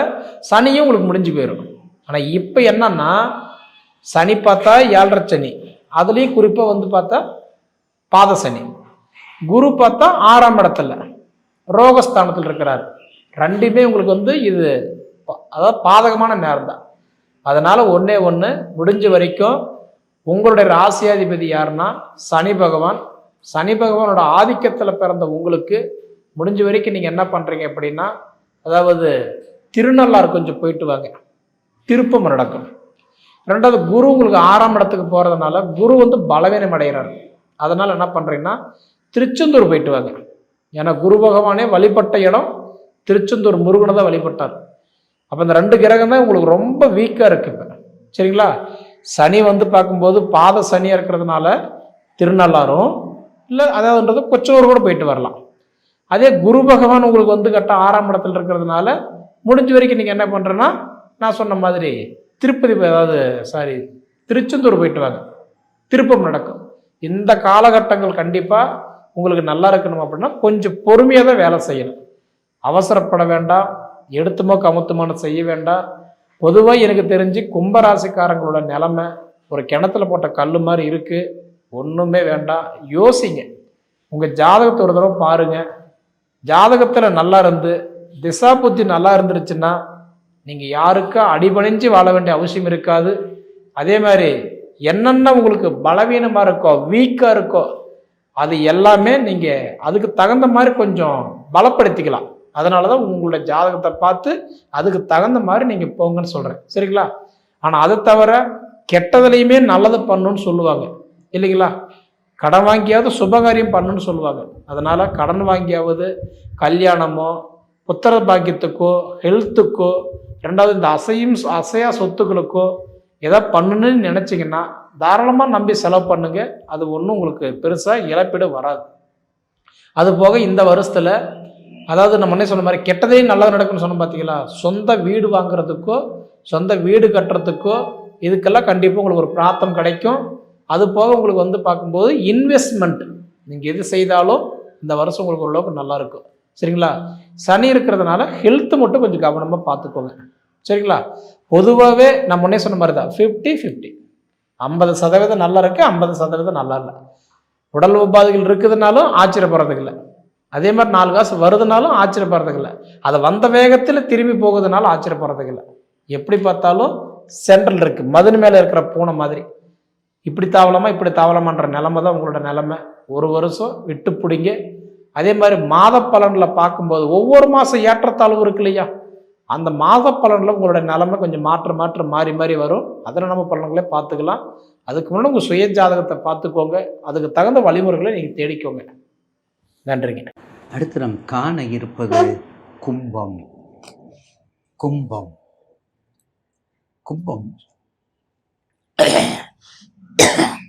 சனியும் உங்களுக்கு முடிஞ்சு போயிடும். ஆனால் இப்போ என்னன்னா சனி பார்த்தா 7.5 சனி, அதுலேயும் குறிப்பாக வந்து பார்த்தா பாத சனி. குரு பார்த்தா 6ஆம் இடத்துல ரோகஸ்தானத்தில் இருக்கிறார். ரெண்டுமே உங்களுக்கு வந்து இது அதாவது பாதகமான நேரம் தான். அதனால ஒன்னே ஒன்று, முடிஞ்ச வரைக்கும் உங்களுடைய ராசியாதிபதி யாருன்னா சனி பகவான். சனி பகவானோட ஆதிக்கத்தில் பிறந்த உங்களுக்கு முடிஞ்ச வரைக்கும் நீங்கள் என்ன பண்ணுறீங்க அப்படின்னா, அதாவது திருநள்ளாறு கொஞ்சம் போயிட்டு வாங்க, திருப்பம் நடக்கும். ரெண்டாவது குரு உங்களுக்கு 6ஆம் இடத்துக்கு போகிறதுனால குரு வந்து பலவீனம் அடைகிறார். அதனால் என்ன பண்ணுறீங்கன்னா திருச்செந்தூர் போயிட்டு வாங்க. ஏன்னா குரு பகவானே வழிபட்ட இடம் திருச்செந்தூர், முருகனை தான் வழிபட்டார். அப்போ இந்த 2 கிரகம் தான் உங்களுக்கு ரொம்ப வீக்காக இருக்குது இப்போ. சரிங்களா? சனி வந்து பார்க்கும்போது பாத சனியாக இருக்கிறதுனால திருநள்ளாரும் இல்லை அதாவதுன்றது கொச்சனூர் கூட போயிட்டு வரலாம். அதே குரு பகவான் உங்களுக்கு வந்து கரெக்டாக 6ஆம் இடத்துல இருக்கிறதுனால முடிஞ்ச வரைக்கும் நீங்கள் என்ன பண்ணுறேன்னா நான் சொன்ன மாதிரி திருச்செந்தூர் போயிட்டு வாங்க, திருப்பம் நடக்கும். இந்த காலகட்டங்கள் கண்டிப்பாக உங்களுக்கு நல்லா இருக்கணும் அப்படின்னா கொஞ்சம் பொறுமையாக தான் வேலை செய்யணும். அவசரப்பட வேண்டாம், எடுத்துமோ கமுத்துமான செய்ய வேண்டாம். பொதுவாக எனக்கு தெரிஞ்சு கும்பராசிக்காரங்களோட நிலைமை ஒரு கிணத்துல போட்ட கல் மாதிரி இருக்குது. ஒன்றுமே வேண்டாம், யோசிங்க. உங்கள் ஜாதகத்தை ஒரு தடவை பாருங்கள். ஜாதகத்தில் நல்லா இருந்து திசா புத்தி நல்லா இருந்துருச்சுன்னா நீங்கள் யாருக்கும் அடிபணிஞ்சு வாழ வேண்டிய அவசியம் இருக்காது. அதே மாதிரி என்னென்ன உங்களுக்கு பலவீனமாக இருக்கோ, வீக்காக இருக்கோ, அது எல்லாமே நீங்கள் அதுக்கு தகுந்த மாதிரி கொஞ்சம் பலப்படுத்திக்கலாம். அதனால தான் உங்களுடைய ஜாதகத்தை பார்த்து அதுக்கு தகுந்த மாதிரி நீங்கள் போங்கன்னு சொல்கிறேன். சரிங்களா? ஆனால் அதை தவிர கெட்டதுலையுமே நல்லது பண்ணணும்னு சொல்லுவாங்க இல்லைங்களா? கடன் வாங்கியாவது சுபகாரியம் பண்ணணும்னு சொல்லுவாங்க. அதனால் கடன் வாங்கியாவது கல்யாணமோ புத்திர பாக்கியத்துக்கோ ஹெல்த்துக்கோ ரெண்டாவது இந்த அசையா சொத்துக்களுக்கோ எதா பண்ணணும்னு நினச்சிங்கன்னா தாராளமாக நம்பி செலவு பண்ணுங்க. அது ஒன்றும் உங்களுக்கு பெருசாக இழப்பீடு வராது. அது போக இந்த வருஷத்தில் அதாவது நம்ம என்ன சொன்ன மாதிரி கெட்டதே நல்லது நடக்கும்னு சொன்னோம் பார்த்தீங்களா? சொந்த வீடு வாங்குறதுக்கோ சொந்த வீடு கட்டுறதுக்கோ இதுக்கெல்லாம் கண்டிப்பாக உங்களுக்கு ஒரு பிராப்தம் கிடைக்கும். அது போக உங்களுக்கு வந்து பார்க்கும்போது இன்வெஸ்ட்மெண்ட் நீங்கள் எது செய்தாலும் இந்த வருஷம் உங்களுக்கு ஓரளவுக்கு நல்லா இருக்கும். சரிங்களா? சனி இருக்கிறதுனால ஹெல்த்து மட்டும் கொஞ்சம் கவனமாக பார்த்துக்கோங்க. சரிங்களா? பொதுவாகவே நான் முன்னே சொன்ன மாதிரி தான் 50-50, 50% நல்லா இருக்குது, 50% நல்லா இல்லை. உடல் உபாதைகள் இருக்குதுனாலும் ஆச்சரியப்படுறதுக்கு இல்லை. அதே மாதிரி 4 காசு வருதுனாலும் ஆச்சரியப்படுறதுக்கு இல்லை. அதை வந்த வேகத்தில் திரும்பி போகுதுனாலும் ஆச்சரியப்படுறதுக்கு இல்லை. எப்படி பார்த்தாலும் சென்ட்ரல் இருக்குது, மதுன் மேலே இருக்கிற பூனை மாதிரி. இப்படி தாவலாமா இப்படி தாவலாமான்ற நிலைமை தான் உங்களோட நிலைமை. ஒரு வருஷம் விட்டு பிடிங்க. அதே மாதிரி மாத பலனில் பார்க்கும்போது ஒவ்வொரு மாதம் ஏற்றத்தாழ்வு இருக்கு இல்லையா? அந்த மாத பலனில் உங்களோட நிலைமை கொஞ்சம் மாறி மாறி வரும். அதில் நம்ம பலன்களே பார்த்துக்கலாம். அதுக்கு முன்னாடி உங்கள் சுய ஜாதகத்தை பார்த்துக்கோங்க. அதுக்கு தகுந்த வழிமுறைகளை நீங்கள் தேடிக்கோங்க. நன்றிங்க. அடுத்து நாம் காண இருப்பது கும்பம். கும்பம் கும்பம்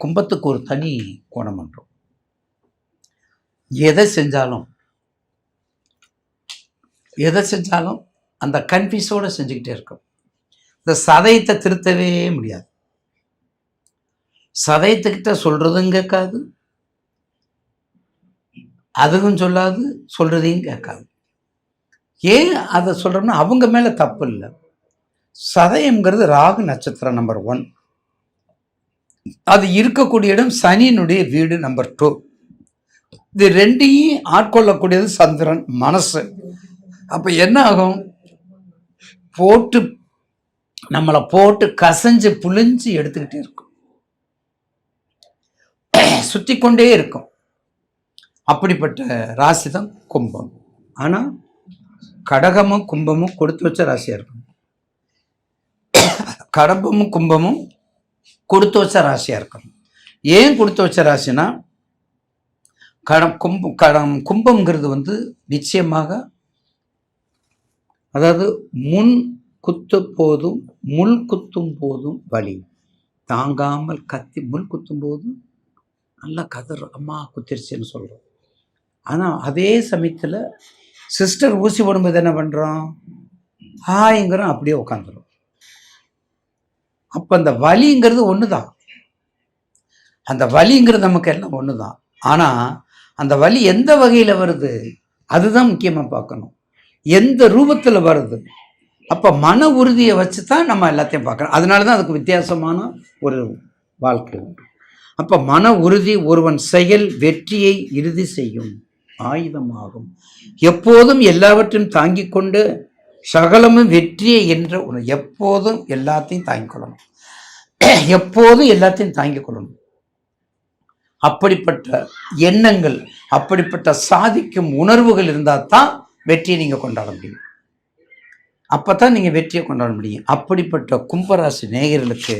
கும்பத்துக்கு ஒரு தனி கோணம் என்றும் எதை செஞ்சாலும் அந்த கன்ஃபியூஸோடு செஞ்சுக்கிட்டே இருக்கும். இந்த சதயத்தை திருத்தவே முடியாது. சதயத்துக்கிட்ட சொல்கிறதும் கேட்காது, அதுவும் சொல்லாது, சொல்கிறதையும் கேட்காது. ஏன் அதை சொல்கிறோம்னா அவங்க மேலே தப்பு இல்லை. சதயம்ங்கிறது ராகு நட்சத்திரம் நம்பர் 1. அது இருக்கக்கூடிய இடம் சனியினுடைய வீடு நம்பர் 2. இது ரெண்டையும் ஆட்கொள்ளக்கூடியது சந்திரன் மனசு. அப்போ என்ன ஆகும்? போட்டு நம்மளை போட்டு கசைஞ்சு புழிஞ்சு எடுத்துக்கிட்டே இருக்கும், சுற்றி கொண்டே இருக்கும். அப்படிப்பட்ட ராசி தான் கும்பம். ஆனால் கடகமும் கும்பமும் கொடுத்து வச்ச ராசியாக இருக்கும். கடம்பமும் கும்பமும் கொடுத்து வச்ச ராசியாக இருக்கும். ஏன் கொடுத்து வச்ச ராசினா, கும்பம்ங்கிறது நிச்சயமாக, அதாவது முன் குத்து போதும் முள் குத்தும் போதும் வலி தாங்காமல் கத்தி, முள் குத்தும் போதும் நல்லா கதர் அம்மா குத்திருச்சுன்னு சொல்கிறோம். ஆனால் அதே சமயத்தில் சிஸ்டர் ஊசி போடும்போது என்ன பண்ணுறோம், ஹாய்ங்கிறோம், அப்படியே உட்காந்துரும். அப்போ அந்த வலிங்கிறது ஒன்று தான், அந்த வலிங்கிறது நமக்கு எல்லாம் ஒன்று தான். ஆனால் அந்த வலி எந்த வகையில் வருது அதுதான் முக்கியமாக பார்க்கணும், எந்த ரூபத்தில் வருது. அப்போ மன உறுதியை வச்சு தான் நம்ம எல்லாத்தையும் பார்க்கணும். அதனால தான் அதுக்கு வித்தியாசமான ஒரு வாழ்க்கை உண்டு. அப்போ மன உறுதி ஒருவன் செயல் வெற்றியை இறுதி செய்யும் ஆயுதமாகும். எப்போதும் எல்லாவற்றையும் தாங்கிக் கொண்டு சகலமும் வெற்றியை என்ற ஒரு, எப்போதும் எல்லாத்தையும் தாங்கிக் கொள்ளணும், எப்போதும் எல்லாத்தையும் தாங்கிக் கொள்ளணும். அப்படிப்பட்ட எண்ணங்கள், அப்படிப்பட்ட சாதிக்கும் உணர்வுகள் இருந்தால் தான் வெற்றியை நீங்கள் கொண்டாட முடியும். அப்போ தான் நீங்கள் வெற்றியை கொண்டாட முடியும். அப்படிப்பட்ட கும்பராசி நேயர்களுக்கு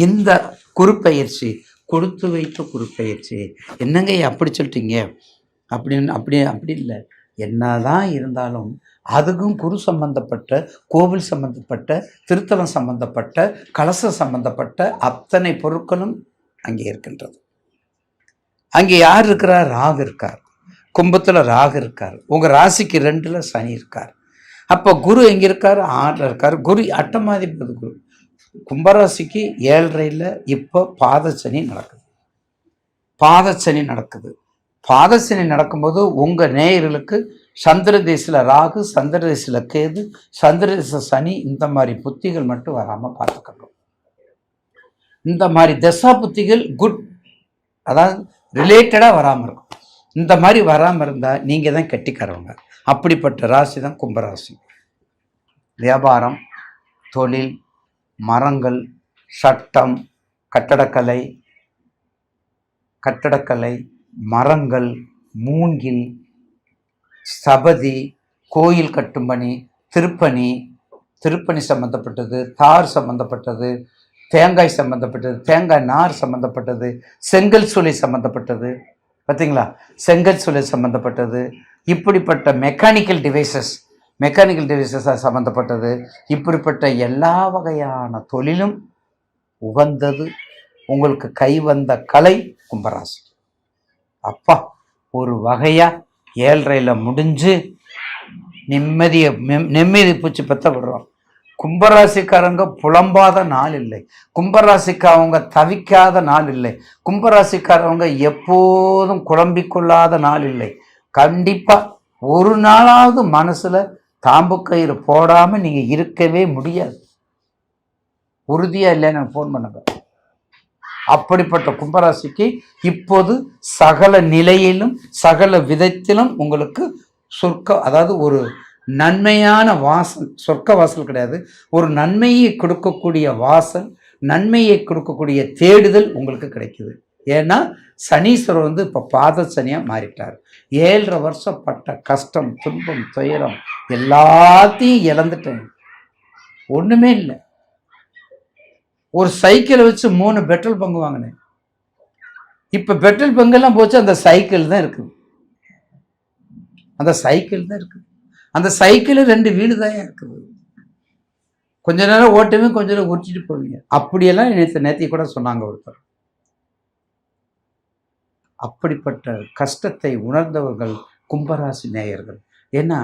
இந்த குருப்பெயர்ச்சி கொடுத்து வைத்த குருப்பெயர்ச்சி. என்னங்க அப்படி சொல்லிட்டீங்க அப்படின்னு, அப்படி இல்லை. என்னதான் இருந்தாலும் அதுக்கும் குரு சம்பந்தப்பட்ட, கோவில் சம்பந்தப்பட்ட, திருத்தலம் சம்பந்தப்பட்ட, கலசம் சம்பந்தப்பட்ட அத்தனை பொருட்களும் அங்கே இருக்கின்றது. அங்கே யார் இருக்கிறார்? ராகு இருக்கார். கும்பத்தில் ராகு இருக்கார். உங்கள் ராசிக்கு 2ல் சனி இருக்கார். அப்போ குரு எங்கே இருக்கார்? 6ல் இருக்கார். குரு அட்டமாதிபதி குரு. கும்பராசிக்கு 7.5ல் இப்போ பாதச்சனி நடக்குது. பாதச்சனி நடக்கும்போது உங்கள் நேயர்களுக்கு சந்திரதேசில் ராகு, சந்திரதேசில் கேது, சந்திரதேச சனி, இந்த மாதிரி புத்திகள் மட்டும் வராமல் பார்த்துக்கணும். இந்த மாதிரி தசா புத்திகள் குட், அதாவது ரிலேட்டடாக வராமல் இருக்கும். இந்த மாதிரி வராமல் இருந்தால் நீங்கள் தான் கெட்டிக்காரவங்க. அப்படிப்பட்ட ராசி தான் கும்பராசி. வியாபாரம், தொழில், மரங்கள், சட்டம், கட்டடக்கலை, மரங்கள், மூங்கில், ஸ்தபதி, கோயில் கட்டும் பணி, திருப்பணி சம்பந்தப்பட்டது, தார் சம்பந்தப்பட்டது, தேங்காய் சம்பந்தப்பட்டது, தேங்காய் நார் சம்பந்தப்பட்டது, செங்கல் சூளை சம்பந்தப்பட்டது, பார்த்தீங்களா, செங்கல் சூளை சம்பந்தப்பட்டது, இப்படிப்பட்ட மெக்கானிக்கல் டிவைசஸாக சம்பந்தப்பட்டது, இப்படிப்பட்ட எல்லா வகையான தொழிலும் உகந்தது. உங்களுக்கு கை வந்த கலை கும்பராசி. அப்பா, ஒரு வகையாக 7.5ல் முடிஞ்சு நிம்மதி பூச்சி பெற்ற விடுறோம். கும்பராசிக்காரங்க புலம்பாத நாள் இல்லை, கும்பராசிக்காரவங்க தவிக்காத நாள் இல்லை, கும்பராசிக்காரவங்க எப்போதும் குழம்பிக்கொள்ளாத நாள் இல்லை. கண்டிப்பாக ஒரு நாளாவது மனசில் தாம்பு கயிறு போடாமல் நீங்கள் இருக்கவே முடியாது. உறுதியாக இல்லை, எனக்கு ஃபோன் பண்ணுங்க. அப்படிப்பட்ட கும்பராசிக்கு இப்போது சகல நிலையிலும் சகல விதத்திலும் உங்களுக்கு அதாவது ஒரு நன்மையான வாசல், சொர்க்க வாசல் கிடையாது, ஒரு நன்மையை கொடுக்கக்கூடிய வாசல், நன்மையை கொடுக்கக்கூடிய தேடுதல் உங்களுக்கு கிடைக்குது. ஏன்னா சனீஸ்வரர் இப்போ பாத சனியாக மாறிட்டார். 7.5 வருஷம் பட்ட கஷ்டம், துன்பம், துயரம் எல்லாத்தையும் இழந்துட்டேன், ஒன்றுமே இல்லை. ஒரு சைக்கிளை வச்சு 3 பெட்ரோல் பங்கு வாங்கினேன். இப்போ பெட்ரோல் பங்கெல்லாம் போச்சு, அந்த சைக்கிள் தான் இருக்குது. அந்த சைக்கிள் 2 வீடு தான் இருக்குது. கொஞ்ச நேரம் ஓட்டுவேன், கொஞ்ச நேரம் உரிச்சிட்டு போவீங்க. அப்படியெல்லாம் நேற்று கூட சொன்னாங்க ஒருத்தர். அப்படிப்பட்ட கஷ்டத்தை உணர்ந்தவர்கள் கும்பராசி நேயர்கள். ஏன்னா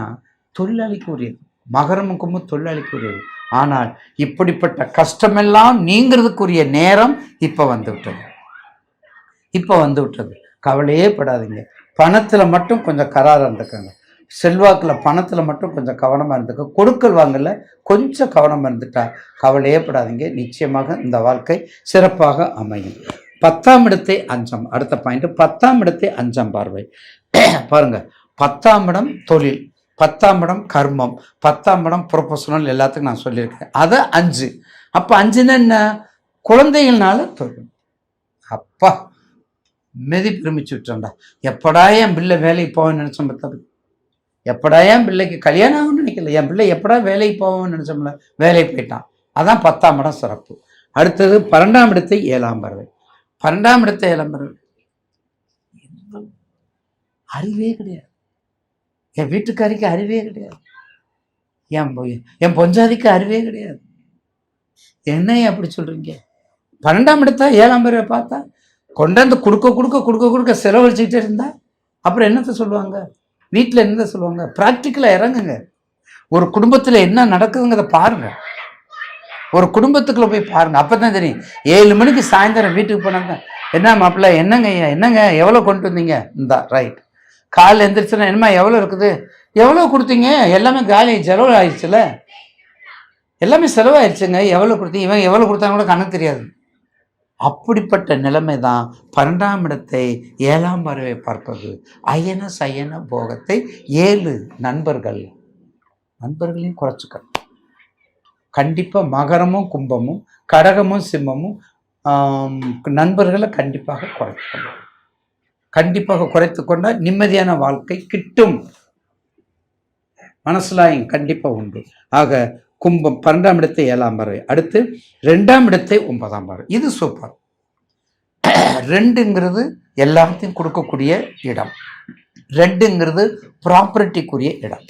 தொழிலாளிக்கு உரியது, மகரமுக்கும் தொழிலாளிக்கு உரியது. ஆனால் இப்படிப்பட்ட கஷ்டமெல்லாம் நீங்கிறதுக்குரிய நேரம் இப்போ வந்து விட்டது. கவலையே படாதீங்க. பணத்தில் மட்டும் கொஞ்சம் கராராக இருந்துக்கங்க. செல்வாக்கில், பணத்தில் மட்டும் கொஞ்சம் கவனமாக இருந்துக்க. கொடுக்கல் வாங்கல கொஞ்சம் கவனமாக இருந்துட்டா கவலையே படாதீங்க. நிச்சயமாக இந்த வாழ்க்கை சிறப்பாக அமையும். 10ஆம் இடத்தை அஞ்சம். அடுத்த பாயிண்ட், 10ஆம் இடத்தை அஞ்சம் பார்வை. பாருங்க, 10ஆம் இடம் தொழில், 10ஆம் இடம் கர்மம், 10ஆம் இடம் ப்ரொஃபஷனல், எல்லாத்துக்கும் நான் சொல்லியிருக்கேன். அதை 5. அப்போ 5ன்னா என்ன? குழந்தைகள்னால தொழில். அப்பா மெதி பிரமிச்சு விட்டோம்டா. எப்படா என் பிள்ளை வேலைக்கு போவேன்னு நினைச்சோம் பார்த்தா, எப்படா என் பிள்ளைக்கு கல்யாணம் ஆகும்னு நினைக்கல, என் பிள்ளை எப்படா வேலைக்கு போவோம்னு நினைச்சோம்ல, வேலைக்கு போயிட்டான். அதான் 10ஆம் இடம் சிறப்பு. அடுத்தது 12ஆம் இடத்தை 7ஆம் பறவை. 12ஆம் இடத்தை 7ஆம் பறவை அறிவே கிடையாது. என் வீட்டுக்காரிக்கு அறிவே கிடையாது, என் பொஞ்சாதிக்கு அறிவே கிடையாது. என்ன அப்படி சொல்றீங்க? 12ஆம் இடத்தை 7ஆம் பறவை பார்த்தா கொண்டாந்து கொடுக்க கொடுக்க கொடுக்க கொடுக்க செலவழிச்சுக்கிட்டே இருந்தா அப்புறம் என்னத்தை சொல்லுவாங்க? வீட்டில் என்னதை சொல்லுவாங்க? ப்ராக்டிக்கலாக இறங்குங்க. ஒரு குடும்பத்தில் என்ன நடக்குதுங்கிறத பாருங்க. ஒரு குடும்பத்துக்குள்ள போய் பாருங்க, அப்பதான் தெரியும். 7 மணிக்கு சாயந்தரம் வீட்டுக்கு போனாங்க, என்ன மாப்பிள்ள, என்னங்க ஐயா, என்னங்க எவ்வளோ கொண்டு வந்தீங்க? இந்தா ரைட். காலையில் எந்திரிச்சுன்னா என்னமா எவ்வளோ இருக்குது, எவ்வளோ கொடுத்தீங்க? எல்லாமே காலி செலவு ஆயிடுச்சுல, எல்லாமே செலவாயிடுச்சுங்க. எவ்வளோ கொடுத்தீங்க? இவன் எவ்வளோ கொடுத்தாங்க கூட கணக்கு தெரியாது. அப்படிப்பட்ட நிலைமை தான் 12ஆம் இடத்தை 7ஆம் பறவை பார்ப்பது. அயன சயன போகத்தை 7 நண்பர்களையும் குறைச்சிக்கணும். கண்டிப்பாக மகரமும் கும்பமும் கடகமும் சிம்மமும் நண்பர்களை கண்டிப்பாக குறைத்துக்கணும். கண்டிப்பாக குறைத்து கொண்டால் நிம்மதியான வாழ்க்கை கிட்டும். மனசுலாயும் கண்டிப்பாக உண்டு. ஆக கும்பம் 12ஆம் இடத்தை 7ஆம் பறவை. அடுத்து 2ஆம் இடத்தை 9ஆம் பறவை. இது சூப்பர். 2ங்கிறது எல்லாத்தையும் கொடுக்கக்கூடிய இடம். 2ங்கிறது ப்ராப்பர்ட்டிக்குரிய இடம்.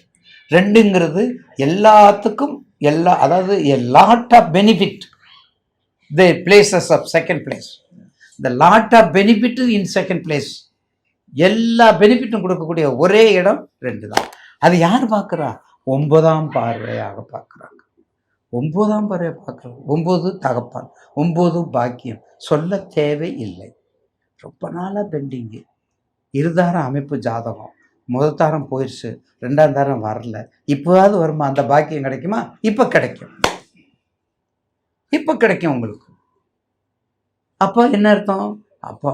2ங்கிறது எல்லாத்துக்கும் அதாவது a lot of benefit, the places of second place, the lot of benefit in second place. எல்லா பெனிஃபிட்டும் கொடுக்கக்கூடிய ஒரே இடம் 2 தான். அது யார் பார்க்குறா? 9ஆம் பார்வையாக பார்க்குறாங்க. 9ஆம் பார்வையை பார்க்குறாங்க. 9 தகப்பான், 9 பாக்கியம், சொல்ல தேவை இல்லை. ரொம்ப நாளாக பெண்டிங்கு. இருதாரம் அமைப்பு ஜாதகம், முதல் தாரம் போயிடுச்சு, 2ஆம் தாரம் வரல, இப்போவாவது வருமா? அந்த பாக்கியம் கிடைக்குமா? இப்போ கிடைக்கும், இப்போ கிடைக்கும் உங்களுக்கு. அப்போ என்ன அர்த்தம்? அப்போ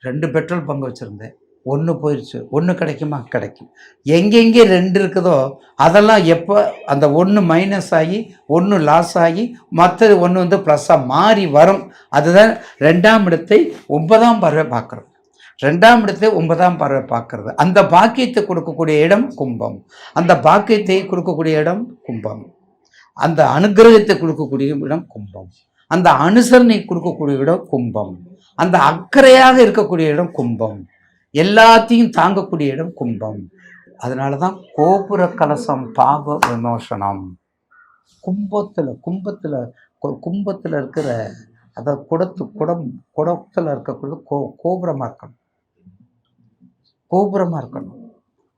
2 பெட்ரோல் பங்கு வச்சுருந்தேன், 1 போயிடுச்சு, 1 கிடைக்குமா? கிடைக்கும். எங்கெங்கே 2 இருக்குதோ அதெல்லாம் எப்போ அந்த 1 மைனஸ் ஆகி 1 லாஸ் ஆகி மற்றது 1 வந்து ப்ளஸ்ஸாக மாறி வரும். அதுதான் 2ஆம் இடத்தை 9ஆம் பார்வை பார்க்குறோம். 2ஆம் இடத்தை 9ஆம் பார்வை பார்க்கறது. அந்த பாக்கியத்தை கொடுக்கக்கூடிய இடம் கும்பம். அந்த பாக்கியத்தை கொடுக்கக்கூடிய இடம் கும்பம். அந்த அனுகிரகத்தை கொடுக்கக்கூடிய இடம் கும்பம். அந்த அனுசரணை கொடுக்கக்கூடிய இடம் கும்பம். அந்த அக்கறையாக இருக்கக்கூடிய இடம் கும்பம். எல்லாத்தையும் தாங்கக்கூடிய இடம் கும்பம். அதனால தான் கோபுர கலசம் பாவ விமோசனம். கும்பத்தில் இருக்கிற அதாவது குடத்தில் இருக்கக்கூடிய கோபுரமாக இருக்கணும், கோபுரமாக இருக்கணும்.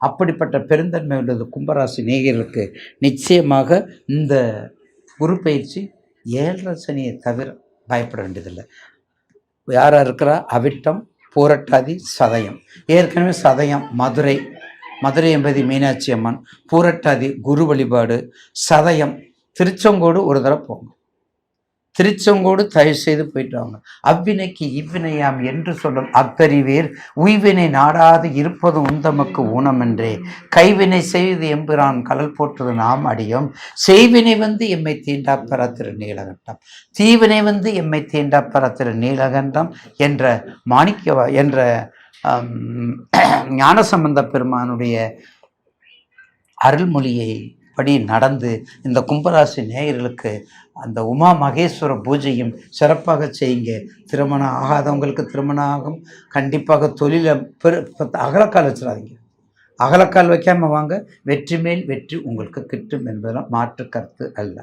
அப்படிப்பட்ட பெருந்தன்மை உள்ளது கும்பராசி நேயர்களுக்கு. நிச்சயமாக இந்த குரு பயிற்சி 7.5 சனியை தவிர பயப்பட வேண்டியதில்லை. யாராக இருக்கிறா? அவிட்டம், பூரட்டாதி, சதயம். ஏற்கனவே சதயம் மதுரை என்பது மீனாட்சி அம்மன், பூரட்டாதி குரு வழிபாடு, சதயம் திருச்செங்கோடு ஒரு தடவை போங்க. திருச்செங்கோடு தயவு செய்து போயிட்டு வாங்க. அவ்வினைக்கு இவ்வினையாம் என்று சொல்லும் அக்கறிவேர் உய்வினை நாடாது இருப்பது உந்தமக்கு ஊனமென்றே கைவினை செய்து எம்பிரான் கடல் போற்றது நாம் அடியோம் செய்வினை வந்து எம்மை தீண்டாப்பெற திரு நீலகண்டம் தீவினை வந்து எம்மை தீண்டாப்பெற திரு நீலகண்டம் என்ற என்ற ஞானசம்பந்த பெருமானுடைய அருள்மொழியை படி நடந்து இந்த கும்பராசி நேயர்களுக்கு அந்த உமா மகேஸ்வர பூஜையும் சிறப்பாக செய்யுங்க. திருமணம் ஆகாதவங்களுக்கு திருமணம் ஆகும். கண்டிப்பாக தொழிலை அகலக்கால் வச்சிடாதீங்க. அகலக்கால் வைக்காமல் வாங்க. வெற்றி மேல் வெற்றி உங்களுக்கு கிட்டும் என்பதெல்லாம் மாற்று கருத்து அல்ல.